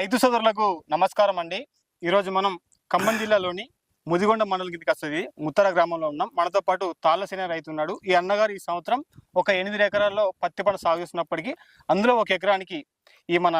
రైతు సోదరులకు నమస్కారం అండి. ఈరోజు మనం ఖమ్మం జిల్లాలోని ముదిగొండ మండలం కిందకి వస్తుంది ముత్తర గ్రామంలో ఉన్నాం. మనతో పాటు తాళ్ళసేన రైతు ఉన్నాడు. ఈ అన్నగారు ఈ సంవత్సరం ఒక 8 ఎకరాల్లో పత్తి పంట సాగు చేస్తున్నప్పటికీ అందులో ఒక ఎకరానికి ఈ మన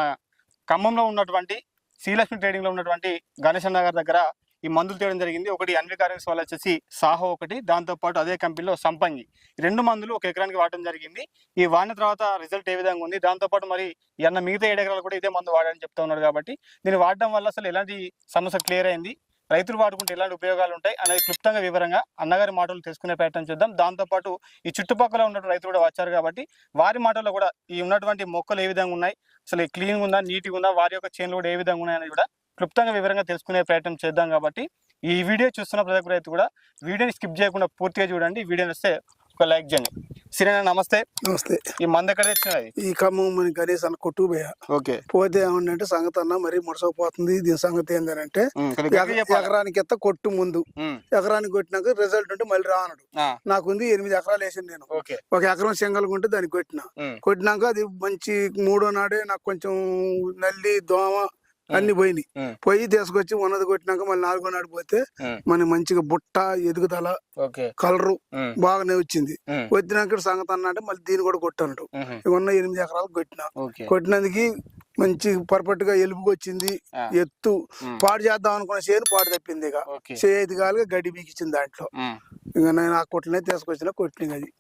ఖమ్మంలో ఉన్నటువంటి శ్రీలక్ష్మి ట్రేడింగ్లో ఉన్నటువంటి గణేష్ అన్న గారి దగ్గర ఈ మందులు తేయడం జరిగింది. ఒకటి అన్వికారెన్స్ వల్ల వచ్చేసి సాహో, ఒకటి దాంతోపాటు అదే కంపెనీలో సంపంగి, ఈ 2 మందులు ఒక ఎకరానికి వాడడం జరిగింది. ఈ వాడిన తర్వాత రిజల్ట్ ఏ విధంగా ఉంది, దాంతోపాటు మరి ఈ అన్న మిగతా 7 ఎకరాలు కూడా ఇదే మందు వాడాలని చెప్తా ఉన్నాడు. కాబట్టి దీన్ని వాడడం వల్ల అసలు ఎలాంటి సమస్య క్లియర్ అయింది, రైతులు వాడుకుంటే ఎలాంటి ఉపయోగాలు ఉంటాయి అనేది క్లుప్తంగా వివరంగా అన్నగారి మాటలు తెలుసుకునే ప్రయత్నం చేద్దాం. దాంతోపాటు ఈ చుట్టుపక్కల ఉన్న రైతులు కూడా వచ్చారు కాబట్టి వారి మాటల్లో కూడా ఈ ఉన్నటువంటి మొక్కలు ఏ విధంగా ఉన్నాయి, అసలు క్లీన్గా ఉందా, నీట్గా ఉందా, వారి యొక్క చేనులు కూడా ఏ విధంగా ఉన్నాయని కూడా క్లుప్తంగా వివరంగా తెలుసుకునే ప్రయత్నం చేద్దాం. కాబట్టి ఈ వీడియో చూస్తున్న ప్రతి ఒక్క రైతు కూడా వీడియోని స్కిప్ చేయకుండా పూర్తిగా చూడండి. వీడియోని వస్తే ఒక లైక్ చేయండి. సిరేనా నమస్తే. నమస్తే. ఈ మంది ఎక్కడ తెచ్చినది? ఈ ఖమ్మం మన గణేష్ అన్న కొట్టు పోయా. ఓకే. పోతే ఏమంటే సంగతి అన్న మరి ముడసపోతుంది. దీని సంగతి ఏంటంటే ఎకరానికి ఎత్త కొట్టు ముందు ఎకరానికి కొట్టినాక రిజల్ట్ ఉంటే మళ్ళీ రానడు. నాకుంది 8 ఎకరాలు వేసింది నేను. ఒక ఎకరం సింగల్ ఉంటే దానికి కొట్టినాక అది మంచి 3వ నాడే నాకు కొంచెం నల్లి దోమ అన్ని పోయినాయి. పోయి తీసుకొచ్చి ఉన్నది కొట్టినాక మళ్ళీ 4వ నాడు పోతే మన మంచిగా బుట్ట ఎదుగుదల కలరు బాగానే వచ్చింది. వచ్చినాక సంగతి అన్న అంటే మళ్ళీ దీన్ని కూడా కొట్టాడు. ఉన్న 8 ఎకరాలు కొట్టినందుకు మంచి పర్ఫెక్ట్ గా ఎలుపుకి వచ్చింది. ఎత్తు పాడు చేద్దాం అనుకున్న చేను పాడు తప్పింది. ఇక చేతిగాలుగా గడ్డి బీకిచ్చింది దాంట్లో. ఇక నేను ఆ కొట్లనే తీసుకొచ్చిన కొట్టిన. అది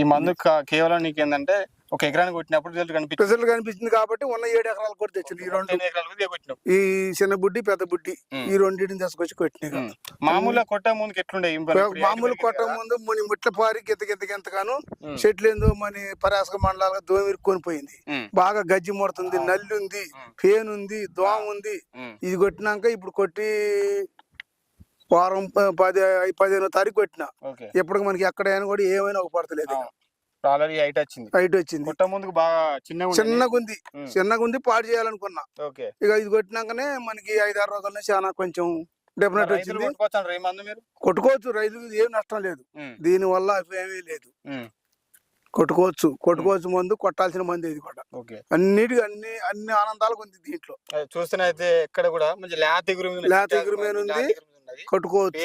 ఈ మందు కేవలం నీకేందంటే ఒక ఎకరానికి కొట్టినప్పుడు రిజల్ట్ కనిపించింది కాబట్టి ఉన్న 7 ఎకరాలు కూడా తెచ్చింది. ఈ 2 ఎకరాలు ఈ చిన్న బుడ్డి పెద్ద బుడ్డి ఈ 2 తీసుకొచ్చి కొట్టిన. మామూలుగా కొట్టే ముందుకు ఎట్లుండే? మామూలు కొట్ట ముందు మన ముట్ల పారి గెంతగాను చెట్లు ఏందో మన పరాసక మండలాలుగా దోమ ఇరుక్కొని పోయింది. బాగా గజ్జి ముడుతుంది, నల్లి ఉంది, పేను ఉంది, దోమ ఉంది. ఇది కొట్టినాక ఇప్పుడు కొట్టి వారం 15వ తారీఖు కొట్టిన. ఎప్పటికి మనకి ఎక్కడైనా కూడా ఏమైనా ఒక పడతలేదు. హైట్ వచ్చింది. చిన్నగా ఉంది పాడు చేయాలనుకున్నా. ఇక ఇది కొట్టినాకనే మనకి 5-6 రోజులనే చాలా కొంచెం డెఫినెట్ వచ్చింది. కొట్టుకోవచ్చు, రైతులకు ఏం నష్టం లేదు. దీని వల్ల ఏమీ లేదు. కొట్టుకోవచ్చు మందు, కొట్టాల్సిన మంది ఇది కూడా. అన్నిటికీ అన్ని ఆనందాలకు ఉంది దీంట్లో. చూస్తే ఎక్కడ కూడా మంచి లేత ఎగురు ఉంది. కొట్టుకోవచ్చు.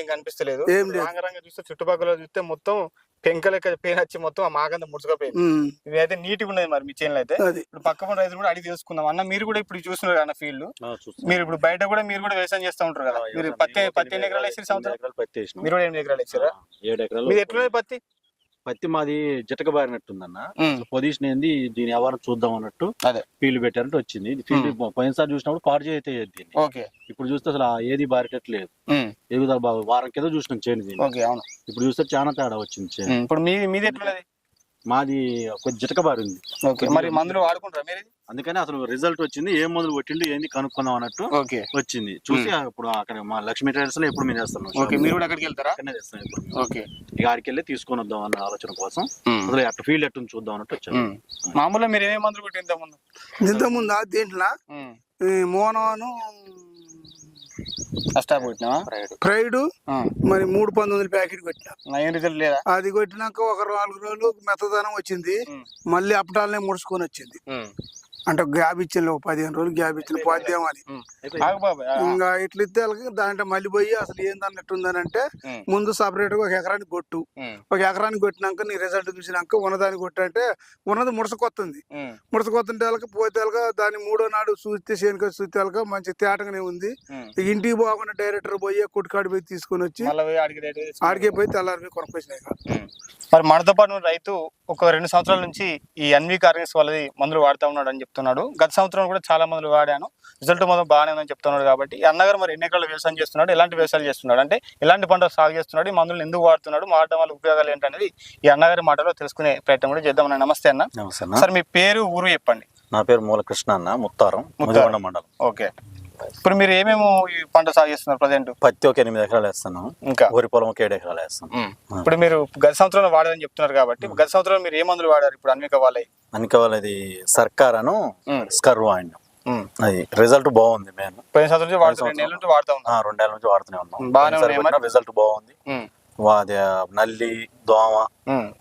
ఏం కనిపిస్తలేదు. ఏం లేదు. చూస్తే చుట్టుపక్కల చూస్తే మొత్తం పెంక లెక్క పెయిన్ వచ్చి మొత్తం ఆ మాకంతా ముడుచుకపోయింది. ఇది అయితే నీట్గా ఉన్నది. మరి మీ చేనులు అయితే ఇప్పుడు పక్క రైతులు కూడా అడిగి తెలుసుకుందాం. అన్న మీరు కూడా ఇప్పుడు చూస్తున్నారు అన్న ఫీల్డ్, మీరు ఇప్పుడు బయట కూడా మీరు కూడా వ్యవసాయం చేస్తూ ఉంటారు కదా. మీరు పత్తి 8 ఎకరాలు వేసారు సంవత్సరం. మీరు కూడా 8 ఎకరాలు వేసారా? మీరు ఎట్లున్నది పత్తి మాది జటక బారినట్టుందన్న. పొజిషన్ ఏంది, దీని వ్యవహారం చూద్దాం అన్నట్టు ఫీల్డ్ పెట్టారంటే వచ్చింది. ఫీల్డ్ పోయినసారి చూసినప్పుడు పాడు చేయతే దీన్ని. ఇప్పుడు చూస్తే అసలు ఏది బారేటట్లేదు. ఎదుగుదల బాగా వారం కింద చూసినాం చేను దీన్ని. ఇప్పుడు చూస్తే చాలా తేడా వచ్చింది చేను. ఇప్పుడు మీది ఎట్లున్నది? మాది కొంచెం జటక బారి ఉంది. మరి మందులు వాడుకుంటారా మీరు? అందుకని అసలు రిజల్ట్ వచ్చింది. ఏ మందులు కొట్టిండు ఏంది కనుక్కుందాం అన్నట్టు వచ్చింది. చూసి ఇప్పుడు అక్కడ మా లక్ష్మీ ట్రేడర్స్ లో ఎప్పుడు మేము చేస్తాం. మీరు కూడా అక్కడికి వెళ్తారా? ఇక ఆడికి వెళ్ళి తీసుకొని వద్దాం అన్న ఆలోచన కోసం అసలు అట్లా ఫీల్డ్ ఎట్టు చూద్దాం అన్నట్టు వచ్చాము. మామూలుగా మీరు ఏమేమి మందులు కొట్టి ఇంతకుముందు దీంట్లో మోనాను ప్రైడ్ మరి 3,19 ప్యాకెట్ కొట్టినా. అది కొట్టినాక ఒక 4 రోజులు మెత్తదనం వచ్చింది. మళ్ళీ అప్పటాలనే ముడుచుకొని వచ్చింది. అంటే గ్యాప్ ఇచ్చిన 15 రోజులు గ్యాప్ ఇచ్చిన పోద్దామని. ఇంకా ఇట్లా ఇస్తే దాంట్లో మళ్ళీ పోయి అసలు ఏందన్నట్టుందని అంటే ముందు సపరేట్ గా 1 ఎకరానికి కొట్టు. 1 ఎకరానికి కొట్టినాక నీ రిజల్ట్ చూసినాక ఉన్నదానికి కొట్టంటే ఉన్నది ముడసకొత్తుంది. ముడసకొత్తుంటే పోతే దాన్ని 3వ నాడు చూస్తే చేనుక చూస్తే మంచి తేటగానే ఉంది. ఇంటికి పోకుండా డైరెక్టర్ పోయి కొట్టుకాడి పోయి తీసుకొని వచ్చి ఆడికే పోయి తెల్లారి కొనుక్కొచ్చినాయి. మరి మనతో పాటు రైతు ఒక 2 సంవత్సరాల నుంచి ఈ అన్వికారెన్స్ వాళ్ళది మందులు వాడుతూ ఉన్నాడు అని చెప్తున్నాడు. గత సంవత్సరం కూడా చాలా మందులు వాడాను, రిజల్ట్ మొత్తం బాగానే ఉందని చెప్తున్నాడు. కాబట్టి అన్నగారు మరి ఎన్ని ఎకరాలు వ్యవసాయం చేస్తున్నాడు, ఎలాంటి వ్యవసాయం చేస్తున్నాడు, అంటే ఎలాంటి పంటలు సాగు చేస్తున్నాడు, ఈ మందులు ఎందుకు వాడుతున్నాడు, వాడడం వల్ల ఉపయోగాలు ఏంటనేది ఈ అన్నగారి మాటలో తెలుసుకునే ప్రయత్నం కూడా చేద్దాం. నమస్తే అన్న. సార్ మీ పేరు, ఊరు చెప్పండి. నా పేరు మూలకృష్ణ అన్న, ముత్తారం మండలం. ఓకే. ఇప్పుడు మీరు ఏమేమి పంట సాగు చేస్తున్నారు ప్రజెంట్? పత్తి ఒక 8 ఎకరాలు వేస్తాను, ఇంకా వరి పొలం ఒక 7 ఎకరాలు వేస్తాను. ఇప్పుడు మీరు గత సంవత్సరంలో వాడాలని చెప్తున్నారు కాబట్టి గత సంవత్సరం మీరు ఏ మందులు వాడారు? ఇప్పుడు అన్నిక వాళ్ళది సర్కారను స్కర్వా అండి. అది రిజల్ట్ బాగుంది. మేము పోయిన సంవత్సరం వాడుతున్నాం, 2 ఏళ్ళ నుంచి వాడుతూనే ఉన్నాం. రిజల్ట్ బాగుంది. నల్లి, దోమ,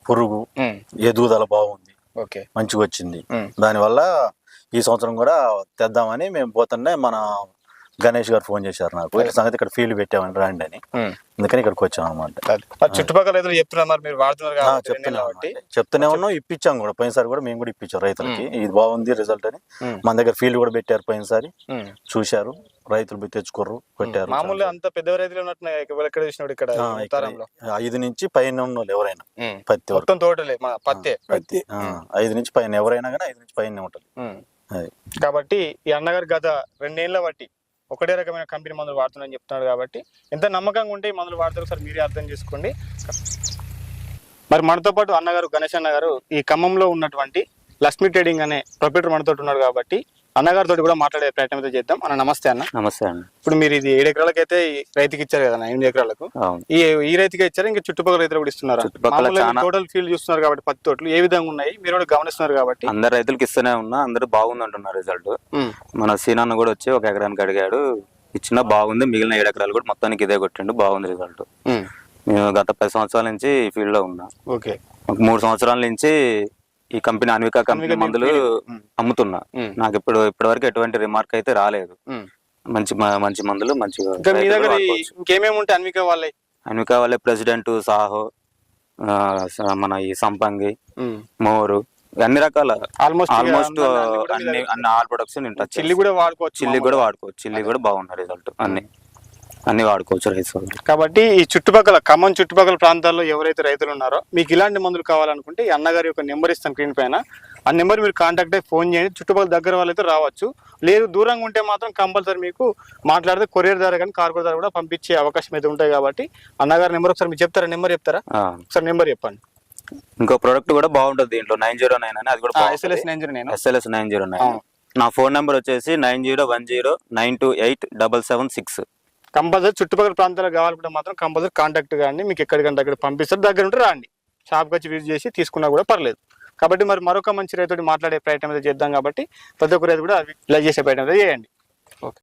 పురుగు, ఎదుగుదల బాగుంది, మంచిగా వచ్చింది. దానివల్ల ఈ సంవత్సరం కూడా తెద్దామని మేము పోతుండే మన గణేష్ గారు ఫోన్ చేశారు నాకు, ఇట్లా సంగతి ఇక్కడ ఫీల్డ్ పెట్టామని రండి అని, అందుకని ఇక్కడికి వచ్చాం అనమాట. చుట్టుపక్కల రైతులు చెప్తున్నారు మరి మీరు వాడుతున్నారు చెప్తూనే ఉన్నాం, ఇప్పించాం కూడా. పోయినసారి కూడా మేము కూడా ఇప్పించాం రైతులకి, ఇది బాగుంది రిజల్ట్ అని. మన దగ్గర ఫీల్డ్ కూడా పెట్టారు పోయినసారి, చూశారు రైతులు పోయి తెచ్చుకోరు, పెట్టారు. మామూలుగా అంత పెద్ద రైతులు ఉన్నట్టున్నాయి ఎక్కడ చూసినాడు ఇక్కడ 5 నుంచి పైన ఉన్న వాళ్ళు ఎవరైనా పత్తి మొత్తం తోటలే పత్తి 5 నుంచి పైన ఎవరైనా కానీ 5 నుంచి పైన ఉంటుంది. కాబట్టి ఈ అన్నగారు గత 2 ఏళ్ల బట్టి ఒకటే రకమైన కంపెనీ మందులు వాడుతున్నారని చెప్తున్నాడు. కాబట్టి ఎంత నమ్మకంగా ఉంటే ఈ మందులు వాడతారు సార్ మీరే అర్థం చేసుకోండి. మరి మనతో పాటు అన్నగారు గణేష్ అన్నగారు ఈ ఖమ్మంలో ఉన్నటువంటి లక్ష్మీ ట్రేడింగ్ అనే ప్రొపరేటర్ మనతో ఉన్నారు. కాబట్టి అన్నగారితో కూడా మాట్లాడే ప్రయత్నం అయితే చేద్దాం. అన్న నమస్తే అన్న. నమస్తే అండి. ఇప్పుడు మీరు ఇది 7 ఎకరాలకు అయితే రైతుకి ఇచ్చారు కదా, 8 ఎకరాలకు ఈ రైతుకే ఇచ్చారు, ఇంకా చుట్టుపక్కల రైతులు కూడా ఇస్తున్నారు. టోటల్ ఫీల్డ్ చూస్తున్నారు కాబట్టి పత్తి తోటలు ఏ విధంగా ఉన్నాయి మీరు కూడా గమనిస్తున్నారు. కాబట్టి అందరు రైతులకు ఇస్తూనే ఉన్నా, అందరూ బాగుంది అంటున్నారు రిజల్ట్. మన సీనాన్న కూడా వచ్చి 1 ఎకరానికి అడిగాడు, ఇచ్చిన బాగుంది. మిగిలిన 7 ఎకరాలు కూడా మొత్తానికి ఇదే కొట్టిండు, బాగుంది రిజల్ట్. మేము గత 10 సంవత్సరాల నుంచి ఈ ఫీల్డ్ లో ఉన్నా. 3 సంవత్సరాల నుంచి ఈ కంపెనీ అన్వికా కంపెనీ మందులు అమ్ముతున్నా. నాకు ఇప్పటి వరకు ఎటువంటి రిమార్క్ అయితే రాలేదు. మంచి మందులు మంచిగా. ఇంకేమేమి ఉంటాయి అన్వికా వాళ్ళే ప్రెసిడెంట్, సాహో, మన ఈ సంపంగి, మోరు, అన్ని రకాల ఆల్మోస్ట్ అన్ని ఆల్ ప్రొడక్ట్స్ చిల్లి కూడా వాడుకోవచ్చు. చిల్లి కూడా బాగున్నాయి రిజల్ట్. అన్ని వాడుకోవచ్చు రైతు. కాబట్టి ఈ చుట్టుపక్కల ఖమ్మం చుట్టుపక్కల ప్రాంతాల్లో ఎవరైతే రైతులు ఉన్నారో మీకు ఇలాంటి మందులు కావాలనుకుంటే ఈ అన్నగారి యొక్క నెంబర్ ఇస్తాను స్క్రీన్ పైన, ఆ నెంబర్ మీరు కాంటాక్ట్ అయ్యి ఫోన్ చేయండి. చుట్టుపక్కల దగ్గర వాళ్ళైతే రావచ్చు, లేదు దూరంగా ఉంటే మాత్రం కంపల్సరీ మీకు మాట్లాడితే కొరియర్ ద్వారా కానీ కార్గో ద్వారా కూడా పంపించే అవకాశం అయితే ఉంటాయి. కాబట్టి అన్నగారి నెంబర్ ఒకసారి మీరు చెప్తారా? నెంబర్ చెప్తారా? ఒకసారి నెంబర్ చెప్పండి. ఇంకో ప్రొడక్ట్ కూడా బాగుంటుంది దీంట్లో, 909 అని, అది కూడా SLS 909. నా ఫోన్ నెంబర్ వచ్చేసి 9010928776. కంపల్సరీ చుట్టుపక్కల ప్రాంతాలకు కావాలనుకుంటే మాత్రం కంపల్సరీ కాంటాక్ట్ కానీ మీకు ఎక్కడికంటే అక్కడ పంపిస్తారు. దగ్గర ఉంటే రండి, షాప్కి వచ్చి విజిట్ చేసి తీసుకున్నా కూడా పర్లేదు. కాబట్టి మరి మరొక మంచి రైతుడి మాట్లాడే ప్రయత్నం అయితే చేద్దాం. కాబట్టి ప్రతి ఒక్క రైతు కూడా లైక్ చేసే ప్రయత్నం అయితే చేయండి.